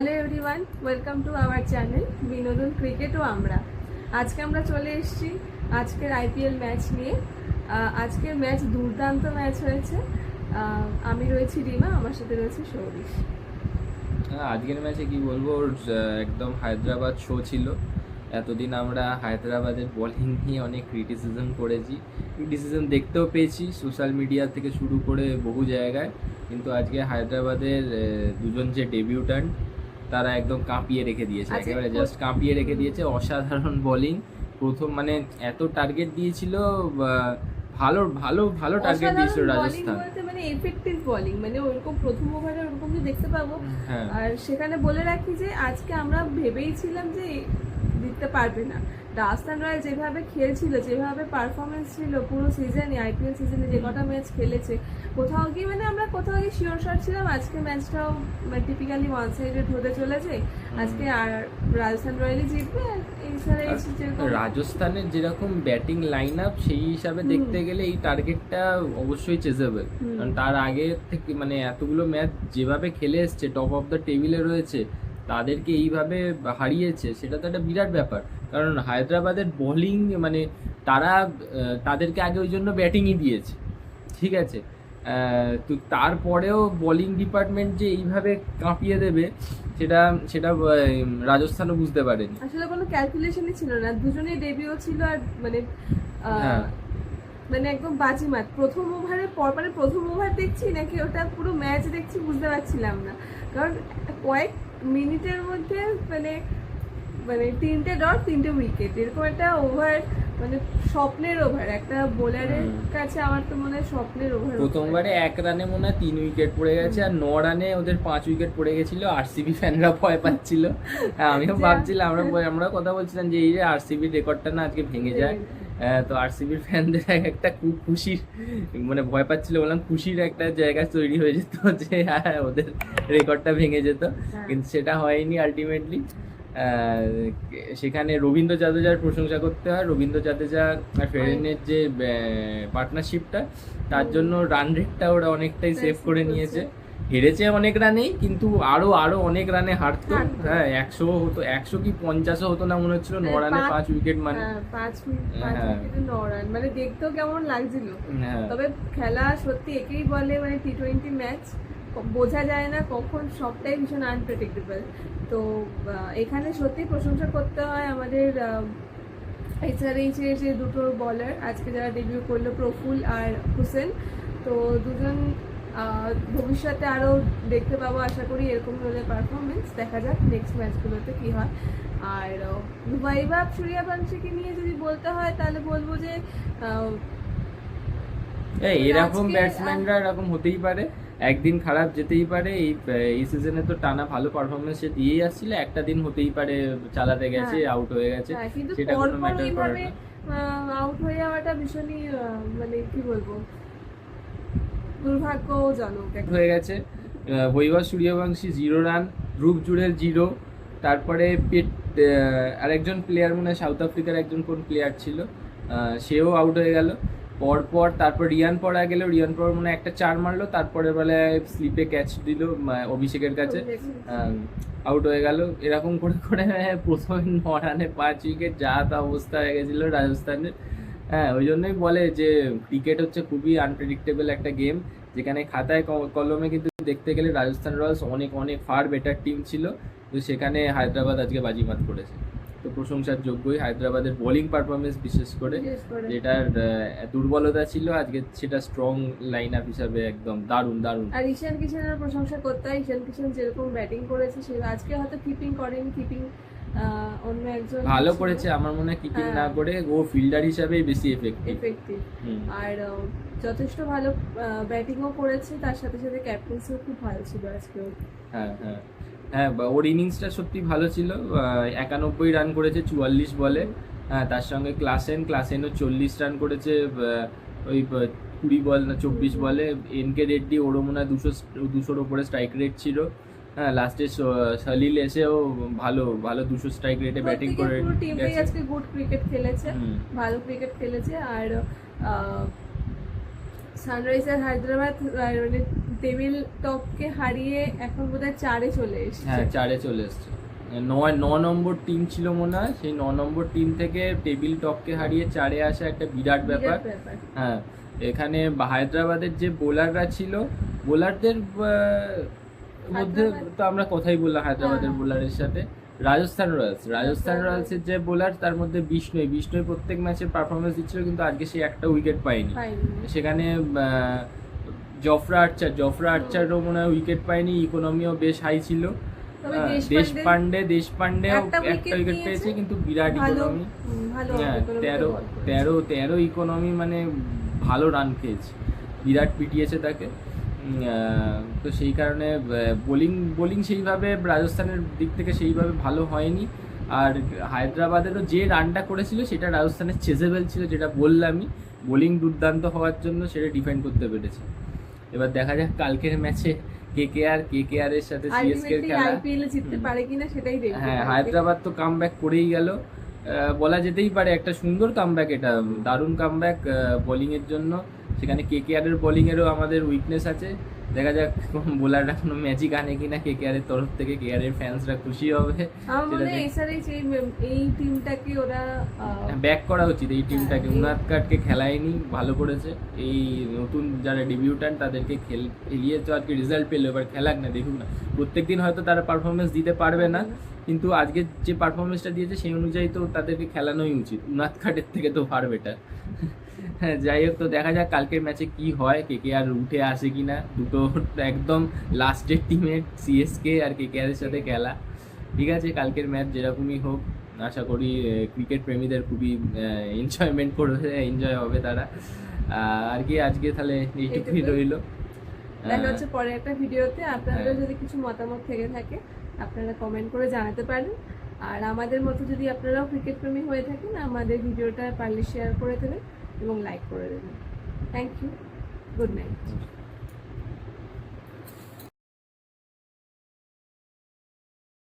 Hello everyone, welcome to our channel বিনোদন cricket ও আমরা। আজকে আমরা চলে এসেছি আজকের আইপিএল ম্যাচ নিয়ে। আজকের ম্যাচ দুর্দান্ত ম্যাচ হয়েছে। আমি রয়েছি রিমা, আমার সাথে রয়েছে সৌরিশ। আজকের ম্যাচে কি বলবো, ওর একদম হায়দ্রাবাদ শো ছিল। এতদিন আমরা হায়দ্রাবাদের বোলিং নিয়ে অনেক ক্রিটিসিজম করেছি, ক্রিটিসিজম দেখতেও পেয়েছি সোশ্যাল মিডিয়া থেকে শুরু করে বহু জায়গায়। কিন্তু আজকে হায়দ্রাবাদের দুজন যে ডেবিউট্যান্ট তারা একদম কাঁপিয়ে রেখে দিয়েছে, একেবারে জাস্ট কাঁপিয়ে রেখে দিয়েছে। অসাধারণ বোলিং। প্রথম মানে এত টার্গেট দিয়েছিল, ভালো ভালো ভালো টার্গেট দিয়েছিল রাজস্থান। মানে এফেক্টিভ বোলিং, মানে ওরকম প্রথম ওভারে ওরকম যে দেখতে পাবো। হ্যাঁ, আর সেখানে বলে রাখি যে আজকে আমরা ভেবেইছিলাম যে জিততে পারবে না। রাজস্থান রয়্যাল যেভাবে খেলছিল, যেভাবে পারফরমেন্স ছিল পুরো সিজনে, আইপিএল সিজনে যে কটা ম্যাচ খেলেছে, কোথাও গিয়ে মানে আমরা কোথাও গিয়ে শিওর শট ছিলাম আজকে ম্যাচটাও মানে টিপিক্যালি ওয়ান সাইডেড হতে চলেছে। আজকে আর রাজস্থান রয়্যালই জিতবে। আর রাজস্থানের যেরকম ব্যাটিং লাইন আপ, সেই হিসাবে দেখতে গেলে এই টার্গেটটা অবশ্যই চেজেবল। কারণ তার আগে থেকে মানে এতগুলো ম্যাচ যেভাবে খেলে এসছে, টপ অফ দ্য টেবিলে রয়েছে, তাদেরকে এইভাবে হারিয়েছে, সেটা তো একটা বিরাট ব্যাপার। কারণ হায়দ্রাবাদের বোলিং মানে তারা তাদেরকে আগে ওই জন্য ব্যাটিংই দিয়েছে, ঠিক আছে। তো তারপরেও বোলিং ডিপার্টমেন্ট যে এইভাবে কাঁপিয়ে দেবে, সেটা সেটা রাজস্থানও বুঝতে পারেনি। আসলে কোনো ক্যালকুলেশনই ছিল না, দুজনেই ডেবিউ ছিল। আর মানে মানে একদম বাজিমাত প্রথম ওভারের পর, মানে প্রথম ওভার দেখছি নাকি ওটা পুরো ম্যাচ দেখছি বুঝতে পারছিলাম না। কারণ কয়েক মিনিটের মধ্যে মানে মানে 3টে ডট 3টে উইকেট, এরকম একটা ওভার, মানে স্বপ্নের ওভার একটা বোলারের কাছে। আমার তো মনে হয় স্বপ্নের ওভার। প্রথমবারে 1 রানে মনে হয় 3 উইকেট পড়ে গেছে, আর 9 রানে ওদের 5 উইকেট পড়ে গেছিল। আরসিবি ফ্যানরা ভয় পাচ্ছিল। আমিও ভাবছিলাম, আমরা কথা বলছিলাম যে এই যে আরসিবির রেকর্ডটা না আজকে ভেঙে যায়। তো আরসিবির ফ্যানদের একটা খুব খুশির, মানে ভয় পাচ্ছিল, বললাম খুশির একটা জায়গা তৈরি হয়ে যেত যে ওদের রেকর্ডটা ভেঙে যেত। কিন্তু সেটা হয়নি আলটিমেটলি। সেখানে রবীন্দ্র জাদেজার প্রশংসা করতে হয়। রবীন্দ্র জাদেজা আর ফেরেনের যে পার্টনারশিপটা, তার জন্য রান রেটটা ওরা অনেকটাই সেভ করে নিয়েছে। হেরেছে অনেক রানেই, কিন্তু আরো আরো অনেক রানে হারতো। হ্যাঁ, 100 হতো, 100 কি 50 হতো না মনে হচ্ছিল। 9 রানে 5 উইকেট, মানে 5 উইকেটে 9 রান, মানে দেখতেও কেমন লাগছিল। তবে খেলা সত্যি একেই বলে, মানে টি20 ম্যাচ বোঝা যায় না কখন, সবটাই ভীষণ আনপ্রেডিক্টেবল। তো এখানে সত্যি প্রশংসা করতে হয় আমাদের SRH এর যে দুটো বলার আজকে যারা ডেবিউ করলো, প্রফুল আর হুসেন। তো দুজন ভবিষ্যতে আরও দেখতে পাবো আশা করি এরকম ধরনের পারফরমেন্স। দেখা যাক নেক্সট ম্যাচগুলোতে কী হয়। আর বৈভব সূর্যবংশীকে নিয়ে যদি বলতে হয় তাহলে বলবো যে এরকম ব্যাটসম্যানরা এরকম হতেই পারে, একদিন খারাপ যেতেই পারে। এই সিজনে তো টানা ভালো পারফরমেন্স সে দিয়েই আসছিল, একটা দিন হতেই পারে চালাতে গেছে, আউট হয়ে গেছে, সেটা কোনো ম্যাটার করে না। আউট হয়ে যাওয়াটা ভীষণই মানে কি বলবো, দুর্ভাগ্যজনক হয়ে গেছে। বৈভব সূর্যবংশী 0 রান, ধ্রুব জুড়েল 0। তারপরে আরেকজন প্লেয়ার, মনে হয় সাউথ আফ্রিকার একজন কোন প্লেয়ার ছিল, সেও আউট হয়ে গেল পরপর। তারপর রিয়ান পড়া গেল, রিয়ান পর মনে একটা 4 মারলো, তারপরে বলে স্লিপে ক্যাচ দিল অভিষেকের কাছে, আউট হয়ে গেল। এরকম করে করে প্রথমে 9 রানে 5 উইকেট, যা তা অবস্থা হয়ে গেছিল রাজস্থানের। হ্যাঁ, ওই জন্যই বলে যে ক্রিকেট হচ্ছে খুবই আনপ্রেডিক্টেবল একটা গেম, যেখানে খাতায় কলমে কিন্তু দেখতে গেলে রাজস্থান রয়্যালস অনেক অনেক ফার বেটার টিম ছিল। তো সেখানে হায়দ্রাবাদ আজকে বাজিমাত করেছে। তো প্রশংসার যোগ্যই হায়দ্রাবাদের বোলিং পারফরমেন্স, বিশেষ করে যেটার দুর্বলতা ছিল আজকে, সেটা স্ট্রং লাইন আপ হিসাবে একদম দারুণ দারুণ। আর ঈশান কিষানের প্রশংসা করতে হয়। ঈশান কিষান যেরকম ব্যাটিং করেছে, সে আজকে হয়তো কিপিং করেনি, কিপিং অন্য একজন ভালো করেছে আমার মনে হয়। কিপিং না করে ও ফিল্ডার হিসাবেই বেশি এফেক্টিভ। আর যথেষ্ট ভালো ব্যাটিংও করেছে, তার সাথে সাথে ক্যাপ্টেন্সিও খুব ভালো ছিল আজকে। হ্যাঁ হ্যাঁ হ্যাঁ, ওর ইনিংসটা সত্যি ভালো ছিল। 91 রান করেছে 44 বলে। হ্যাঁ, তার সঙ্গে ক্লাসেনও 40 রান করেছে ওই 20 বল না 24 বলে। এনকে রেড্ডি, ওরও মনে হয় 200-র ওপরে স্ট্রাইক রেট ছিল। হ্যাঁ, লাস্টে সলিল এসেও ভালো ভালো 200 স্ট্রাইক রেটে ব্যাটিং করে গেছে। আজকে গুড ক্রিকেট খেলেছে, ভালো ক্রিকেট খেলেছে। আর সানরাইজার হায়দ্রাবাদ মানে টেবিল টপকে হারিয়ে এখন বোধহয় 4-এ চলে এসেছে। হ্যাঁ 4-এ চলে এসছে। 9 নম্বর টিম ছিল মনে হয়, সেই 9 নম্বর টিম থেকে টেবিল টপকে হারিয়ে 4-এ আসা একটা বিরাট ব্যাপার। হ্যাঁ, এখানে হায়দ্রাবাদের যে বোলাররা ছিল, বোলারদের মধ্যে তো আমরা কথাই বললাম হায়দ্রাবাদের বোলারের সাথে। রাজস্থান রয়্যালসের যে বোলার, তার মধ্যে বিষ্ণই প্রত্যেক ম্যাচে পারফরমেন্স দিচ্ছিল, কিন্তু আজকে সে একটা উইকেট পায়নি। সেখানে জফরা আর্চারও মনে হয় উইকেট পায়নি, ইকোনমিও বেশ হাই ছিল। দেশপান্ডেও একটা উইকেট পেয়েছে, কিন্তু বিরাট ইকোনমি। হ্যাঁ, 13 ইকোনমি, মানে ভালো রান খেয়েছে, বিরাট পিটিয়েছে তাকে। তো সেই কারণে বোলিং সেইভাবে রাজস্থানের দিক থেকে সেইভাবে ভালো হয়নি। আর হায়দ্রাবাদেরও যে রানটা করেছিল সেটা রাজস্থানের চেজেবল ছিল, যেটা বললামই। বোলিং দুর্দান্ত হওয়ার জন্য সেটা ডিফেন্ড করতে পেরেছে। এবার দেখা যাক কালকের ম্যাচে কেকেআর এর সাথে সিএসকে এর খেলা, আইপিএল জিততে পারে কিনা সেটাই দেখব। হ্যাঁ, হায়দ্রাবাদ তো কামব্যাক করেই গেল, বলা যেতেই পারে একটা সুন্দর কামব্যাক, এটা দারুণ কামব্যাক বোলিং এর জন্য। সেখানে কেকেআর এর বোলিং এরও আমাদের উইকনেস আছে, দেখা যাক বোলাররা কোনো ম্যাজিক আনে কিনা কেকেআর এর তরফ থেকে। কেকেআর এর ফ্যান্সরা খুশি হবে। আমার মনে হয় এসআরএইচ এই টিমটাকে ওরা ব্যাক করা উচিত, এই টিমটাকে। উনাদকাটকে খেলায়নি, ভালো করেছে। এই নতুন যারা ডেবিউট্যান্ট তাদেরকে খেলিয়ে তো আজকে রেজাল্ট পেলো, এবার খেলাক না, দেখুন না। প্রত্যেকদিন হয়তো তারা পারফরমেন্স দিতে পারবে না, কিন্তু আজকে যে পারফরমেন্সটা দিয়েছে সেই অনুযায়ী তো তাদেরকে খেলানোই উচিত। উনাদকাটের থেকে তো ফার বেটার। হ্যাঁ, যাই হোক, তো দেখা যাক কালকের ম্যাচে কি হয়, কেকেআর উঠে আসে কিনা। দুটো একদম লাস্টের টিমের সিএসকে আর কেকেআর এর সাথে খেলা। ঠিক আছে, কালকের ম্যাচ যেরকমই হোক, আশা করি ক্রিকেট প্রেমীদের খুবই এনজয় হবে তারা। আর কি আজকে তাহলে এইটুকুই রইলো। দেখা হচ্ছে পরে একটা ভিডিওতে। আপনাদের যদি কিছু মতামত থেকে থাকে আপনারা কমেন্ট করে জানাতে পারেন। আর আমাদের মতো যদি আপনারাও ক্রিকেট প্রেমী হয়ে থাকেন, আমাদের ভিডিওটা পারলে শেয়ার করে দেবেন এবং লাইক করে দেবেন। Thank you, good night.